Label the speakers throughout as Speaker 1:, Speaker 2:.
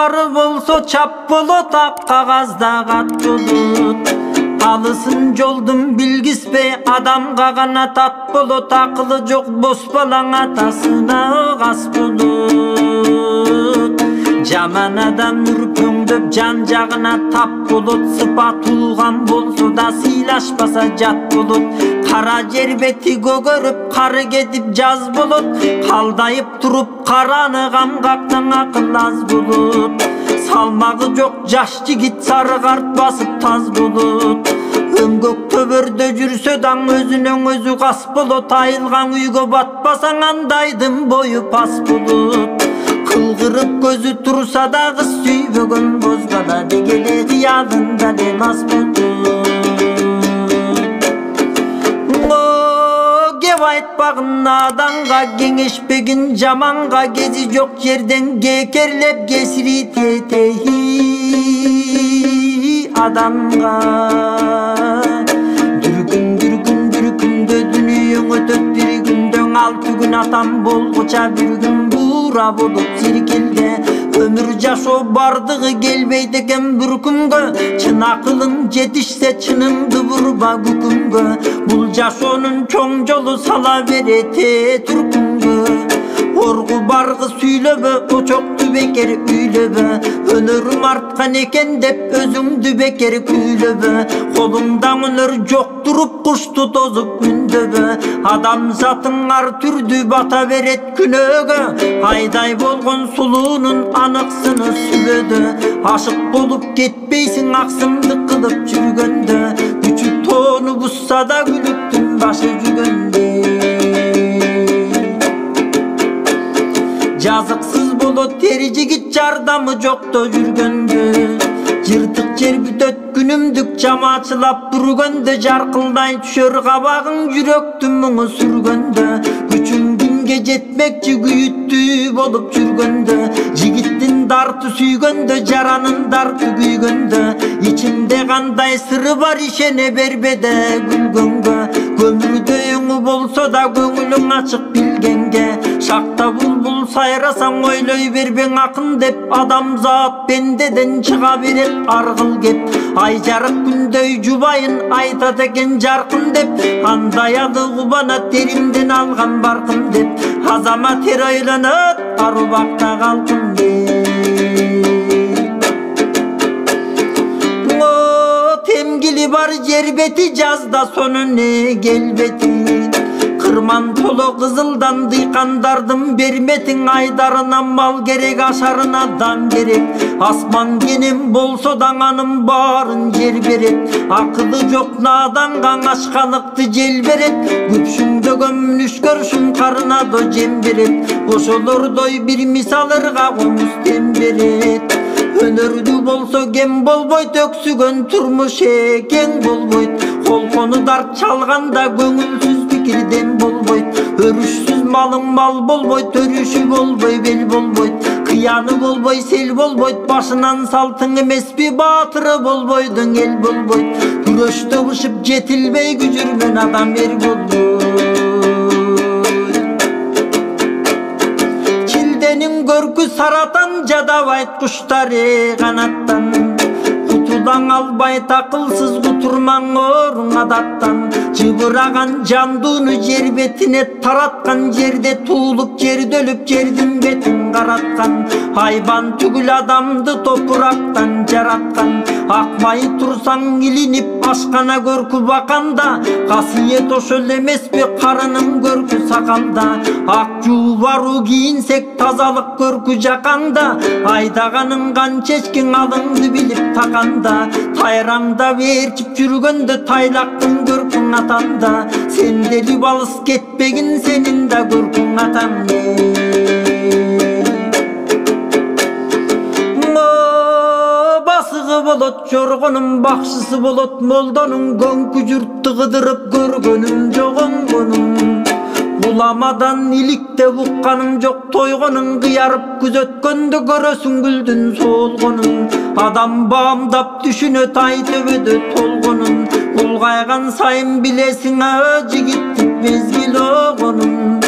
Speaker 1: Ары болсо чап болот, ак кагазда кат болот. Алысын жолдун билгиспей адамга гана тат болот. Акылы жок бос балаң атасына кас болот. Жаман адам үрпөңдөп жан жагына тап болот. Сыпа туулган болсо да сыйлашпаса жат болот. Кара жер бети көгөрүп кары кетип жаз болот. Калдайып туруп караны камгактан акыл аз болот. Салмагы жок жаш жигит сары карт басып таз болот. Өңгөк төбөрдө жүрсө даң өзүнөн өзү кас болот. Айылган үйгө батпасаң андайдын бою пас болот. Кылгырып көзү турса да кыз сүйбөгөн бозбала дегеле кыялында демас болот. Кеп айтпагын наданга кеңешпегин жаманга. Кези жок жерден кекерлеп кесиритетеи адамга. Дүркүндө дүнүйөң өтөт бир күндөн. 6 күн атам болгуча бир күн бура болуп сиркелде. Өмүр жашоо бардыгы келбейт экен бір күнгө. Чын акылың жетишсе чыныңды бурба күкүнгө. Бул жашоонун чоң жолу сала берете түркүнгө. Оргу баргы сүйлөбө, очокту бекер үйлөбө. Өнөрүм арткан экен деп өзүңдү бекер күйлөбө. Колуңдан өнөр жок туруп кушту тозуп үндөбө. Адам затың ар түрдү бата берет күнөөгө. Айдай болгон сулуунун аныксыны сүбөдө. Ашык болуп кетпейсиң аксыңды кылып жүргөндө. Күчү тоону бусса да күлүктүн башы жүгөндө. Жазыксыз болот тер жигит жардамы жокто жүргөндө. Жыртык жер бүтөт күнүмдүк жамачылап бүргөндө. Жаркылдай түшөр кабагың жүрөктүн муңу сүргөндө. Күчүң күнгө жетмекчи күйүттүү болуп жүргөндө. Жигиттин дарты сүйгөндө, жаранын дарты күйгөндө. Ичимде кандай сыры бар ишене бербеде күлгөнгө. Көмүрдө өңү болсо да көңүлүң ачык билгенге. Шакта булбул сайрасаң ойлой бербең акын деп. Адамзат пендеден чыга берет аргыл кеп. Ай жарык күндөй жубайын айтат экен жаркын деп. Андай ады кубана теримден алган баркын деп. Азама тер ойлонот арубакта калкын деп. Темгили бар жер бети жазда сонун не келбети. Кырман толо кызылдан дыйкандардын берметиң. Айдарына мал керек, ашарына дам керек. Асман кенен болсо даңанын барын жер берет. Акылы жок наданга ашкалыкты жел берет. Күпшүңдөгөн мүнүшкөршүн карына до жем берет. Ошолордой бир мисалырга комуз тем берет. Өнөрдү болсо кем болбойт, өксүгөн турмуш кең болбойт. Колкону дарт чалганда көңүлсүз пикирден болбойт. Өрүшсүз малың мал болбойт, өрүшү болбой бел болбойт. Кыяны болбой сел болбойт, башынан салтың эмеспи баатыры болбойдуң эл болбойт. Күрөштө бышып жетилбей күжүргөн адам эр болбойт. Чилденин көркү саратан жадабайт куштары канаттан. Кутудан албайт акылсыз кутурмаң оруң адаттан. Жыбыраган жандууну жер бетине тараткан. Жерде туулуп жердөлүп жердин бетин караткан. Айбан түгүл адамды топурактан жараткан. Акмай турсаң илинип ашкана көркү баканда. Касиет ошол эмеспи карынын көркү сакалда. Ак жуу баруу кийинсек тазалык көркү жакаңда. Айдаганың канча эчкиң алыңды билип таканда. Тайраңда ээрчип жүргөндө тайлактын көркүң атанда. Сендели балыс кетпегин сенин да көркүң атамды. Басыгы болот жоргонун бакшысы болот молдонун. Көңкү журтты кыдырып көргөнүм жогонгонум. Уламадан иликте укканың жок тойгонун. Кыярып күзөткөндө көрөсүң гүлдүн солгонун. Адам баамдап түшүнөт ай төбөдө толгонун. Улгайган сайын билесиң жигиттик мезгил огонун.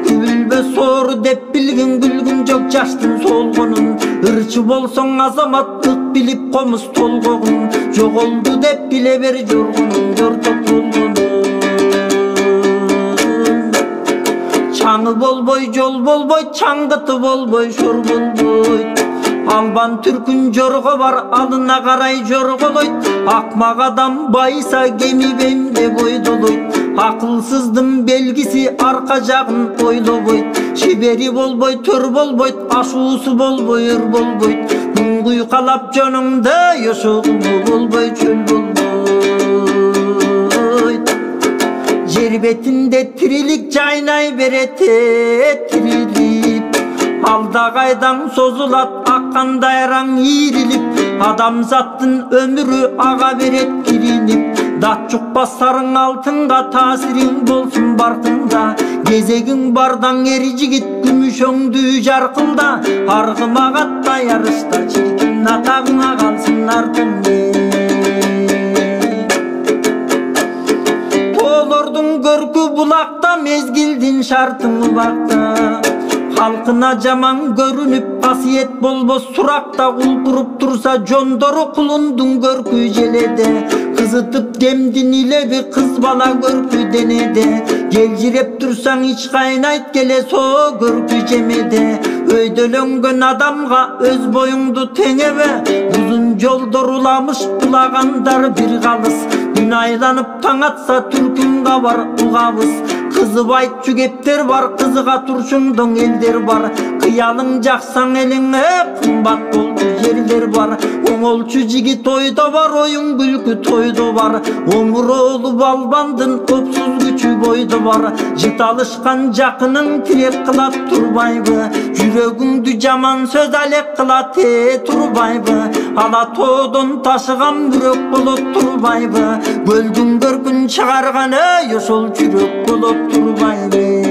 Speaker 1: Күбүлбө Gülüp'e soru dep bilgin gülgün jok jaштын солгонун ырчы болсоң азаматтык билип комуз толгогун жоголду деп биле бер жоргунун жортоп болгонун чаңы болбой жол болбой чаңгыты болбой шор болбойт албан түркүн жорго бар алына карай жорголойт акмак адам байса кеми бемде бойдолойт акылсыздын белгиси арка жагын ойлобойт шебери болбой төр болбойт ашуусу болбой ыр болбойт күн куйкалап жонуңда жошогуу болбой чөл болбойт жер бетинде тирилик жайнай берет тирилип алда кайдан созулат аккандай араң ийрилип адамзаттын өмүрү ага берет киринип дат жукпас сарың алтынга таасириң болсун баркында кезегиң бардаң эри жигит күмүшөңдү жаркылда аргымак атпай ярышта чиркин атагыңа калсын артыңда тоолордун көркү булакта мезгилдин шартың убакта халкына жаман көрүнүп касиет болбос суракта кул туруп турса жондору кулундун көркү желеде кызытып демдин илеби кыз бала көркү денеде желжиреп турсаң ич кайнайт келесо көркү жемеде өйдөлөнгөн адамга өз боюңду теңебе узун жолдор уламыш улагандар бир калыс күн айланып таң атса түркүн кабар угабыз кызып айтчу кептер бар кызыга турчуңдоң элдер бар кыялың жаксаң элиңе кымбат болду жерлер бар оңолчу жигит ойдо бар оюн күлкү тойдо бар омуроолу балбандын опсуз күчү бойдо бар жыталышкан жакының тирек кылат турбайбы жүрөгүңдү жаман сөз алек кылат турбайбы ала тоодон ташыган бүрөк болот турбайбы көлдүн көркүн чыгарганы ошол жүрөк болот турбайбы